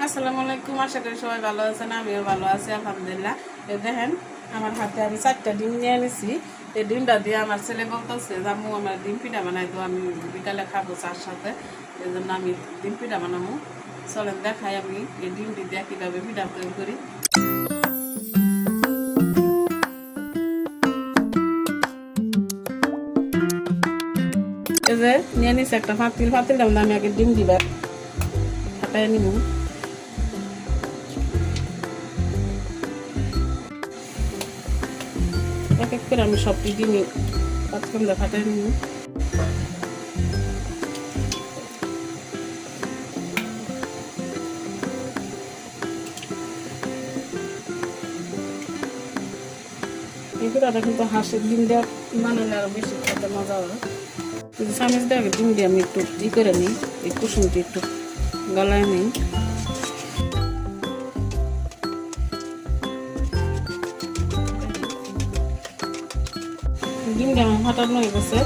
আসসালামু আলাইকুম। আশা করি সবাই ভালো আছেন, আমিও ভালো আছি আলহামদুলিল্লাহ। দেখেন আমার হাতে আমি 4টা ডিম নিয়ে এনেছি। এই ডিমটা দিয়ে আমার ছেলে বলতেছে আম্মু আমার ডিম পিঠা বানাই তো, আমি বিকালে খাবো চার সাথে, এই জন্য আমি ডিম পিঠা বানাবো। চলেন দেখাই আমি এই ডিমটি দিয়ে কীভাবে পিঠা তৈরি করি। এই যে নিয়ে নিছি একটা পাতিলটার মধ্যে আমি আগে ডিম দিবা ফাটাই নিব। এক এক করে আমি সবটি ডিমই পাতিলের মধ্যে ফাটাই নিব। এই পিঠাটা কিন্তু হাঁসের ডিম দেওয়া বানালে আরো বেশি খেতে মজা হয়। কিন্তু চামচ দিয়ে ডিম দিয়ে আমি একটু করে নিই, এই কুসুমটি একটু গলায় নিই। ডিমটা আমার ফাটানো হয়ে গেছে,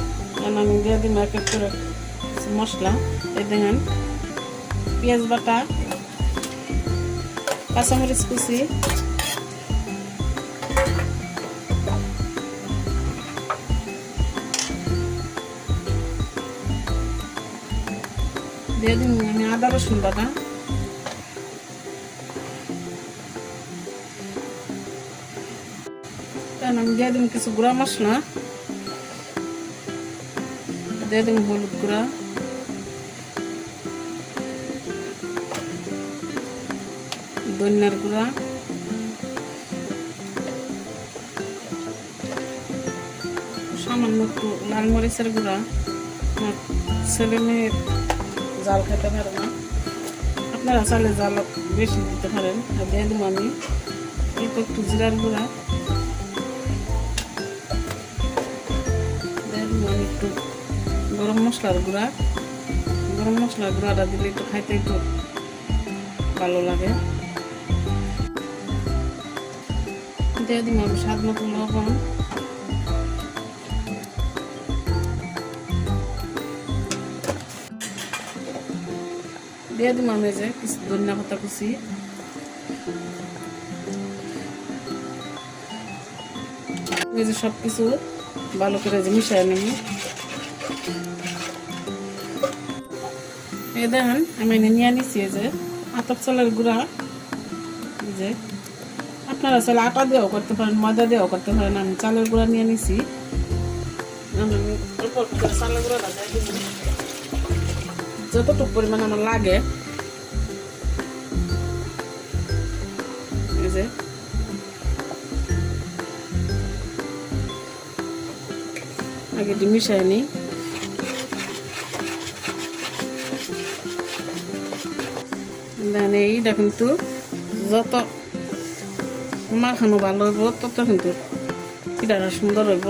আমি দিয়ে দিই এক এক করে মশলা। এই দেখেন পেঁয়াজ বাটা, কাঁচামরিচ কুচি, দিয়ে দিন আমি আদা রসুন বাটা, আমি দিয়ে দিন কিছু গুঁড়া মশলা, দিয়ে দিন হলুদ গুঁড়া, ধনিয়ার গুঁড়া, সামান্য একটু লাল মরিচের গুঁড়া। আমার ছেলে মেয়ে জাল খেতে পারে না, আপনারা চাইলে জাল বেশি দিতে পারেন। আর দিয়ে দিব আমি অল্প একটু জিরার গুঁড়া, দিয়ে দিব আমি একটু গরম মশলার গুঁড়া। গরম মশলার গুঁড়াটা দিলে একটু খাইতে একটু ভালো লাগে। দিয়ে দিব আমি স্বাদ মতো লবণ, দিয়ে দিব আমি যে কিছু ধনিয়া পাতা কুচি, এই যে সব কিছু ভালো করে যে মিশিয়ে নিই। এই দেখেন আমি নিয়ে নিচ্ছি এই যে আতপ চালের গুঁড়া। এই যে আপনারা চাইলে আটা দিয়েও করতে পারেন, ময়দা দিয়েও করতে পারেন। আমি চালের গুঁড়া নিয়ে নিছি। আমি অল্প অল্প করে চালের গুঁড়াটা দিয়ে দিব যতটুকু পরিমাণ আমার লাগে। এই যে আগে এটি মিশাই নিই। এইটা কিন্তু যত মাখানো ভালো হইব তত কিন্তু পিঠাটা সুন্দর হইব।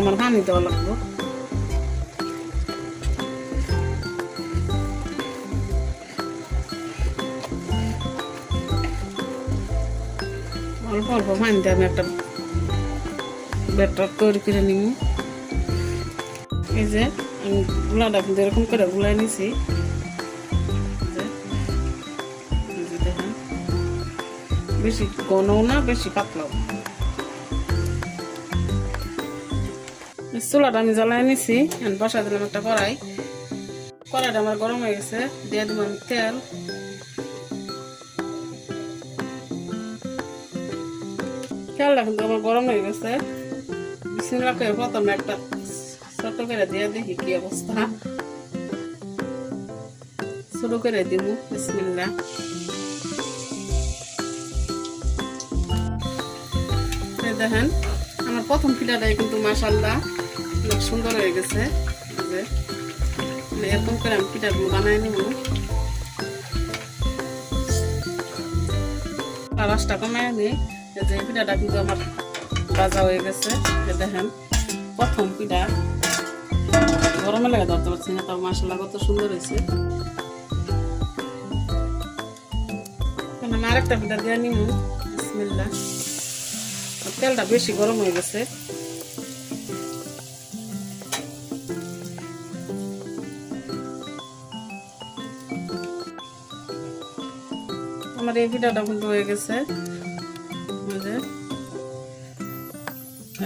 আমার পানি দেওয়া লাগবে। অল্প অল্প পানি দিয়ে আমি একটা ব্যাটার তৈরি করে নিব। এই যে আমি গুলাটা কিন্তু এরকম করে গুলাই নিছি। দেখেন বেশি ঘনও না বেশি পাতলাও। চুলাটা আমি জ্বালাই নিছি, বসা দিলাম একটা কড়াই। কড়াইটা আমার গরম হয়ে গেছে, দিয়ে দিব আমি তেল। তেলটা কিন্তু আমার গরম হয়ে গেছে। বিসমিল্লাহ করে প্রথমে একটা ছোট করে দিয়ে দেখি কি অবস্থা। ছোট করে দিব বিসমিল্লাহ। দেখেন আমার প্রথম পিঠাটাই কিন্তু মাশাআল্লাহ অনেক সুন্দর হয়ে গেছে। এরকম করে আমি পিঠাগুলো বানাই নিব। আওয়াজটা কমায় নিই। যে পিঠাটা কিন্তু আমার ভাজা হয়ে গেছে। দেখেন প্রথম পিঠা গরমে লাগে ধরতে পারছি না, তাও মাশাআল্লাহ কত সুন্দর হয়েছে। আমি আরেকটা পিঠা দিয়ে নিব বিসমিল্লাহ। তেলটা বেশি গরম হয়ে গেছে। আমার এই পিঠাটা কিন্তু হয়ে গেছে।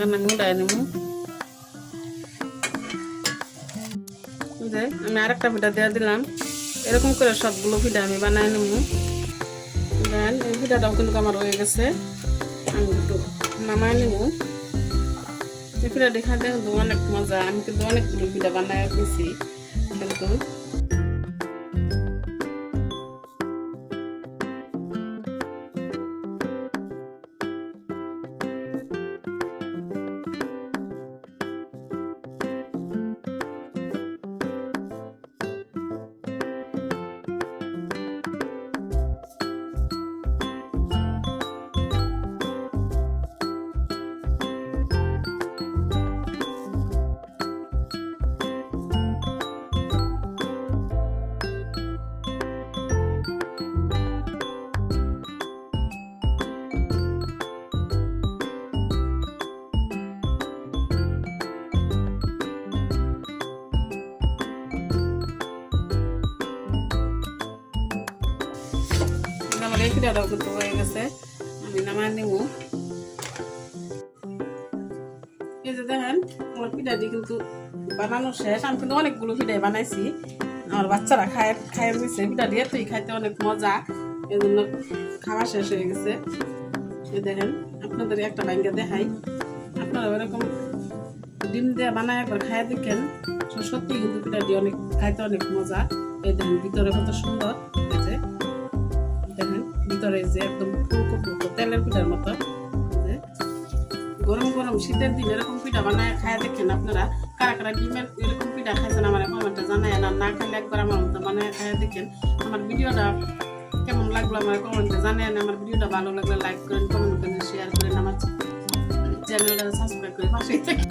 আমি উঠাই নেব। আমি আরেকটা পিঠা দিয়ে দিলাম। এরকম করে সবগুলো পিঠা আমি বানাই নেব। দেন এই পিঠাটাও কিন্তু আমার হয়ে গেছে। আমি একটু নামাই নেব। এই পিঠাটি খাইতে কিন্তু অনেক মজা। আমি কিন্তু অনেকগুলো পিঠা বানাই দিয়েছি কিন্তু আমার এই পিঠাটাও কিন্তু হয়ে গেছে। আমি নামাই নেব। এই যে দেখেন আমার পিঠাটি কিন্তু বানানো শেষ। আমি কিন্তু অনেকগুলো পিঠাই বানাইছি। আমার বাচ্চারা খায় দিচ্ছে। পিঠাটি এতই খাইতে অনেক মজা, এই জন্য খাওয়া শেষ হয়ে গেছে। এই দেখেন আপনাদের একটা ভাঙ্গা দেখাই। আপনারা এরকম ডিম দিয়ে বানায় একবার খায় দেখেন। সত্যি কিন্তু পিঠাটি অনেক খাইতে অনেক মজা। এই দেখেন ভিতরে কত সুন্দর। এই যে দেখেন ভিতরে যে একদম ফুলকো ফুলকো তেলের পিঠার মতো। গরম গরম শীতের দিন এরকম পিঠা বানায় খায় দেখেন আপনারা। কারা কারা ডিমের এরকম পিঠা খাইছেন আমার কমেন্টে জানায়। না খাইলে একবার আমার মতো বানায় খায় দেখেন। আমার ভিডিওটা কেমন লাগলো আমার কমেন্টে জানান। আমার ভিডিওটা ভালো লাগলে লাইক করেন, কমেন্ট করেন, শেয়ার করেন, আমার চ্যানেলটা সাবস্ক্রাইব করে পাশেই থাকেন।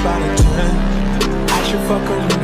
About a 10, I should fuck her.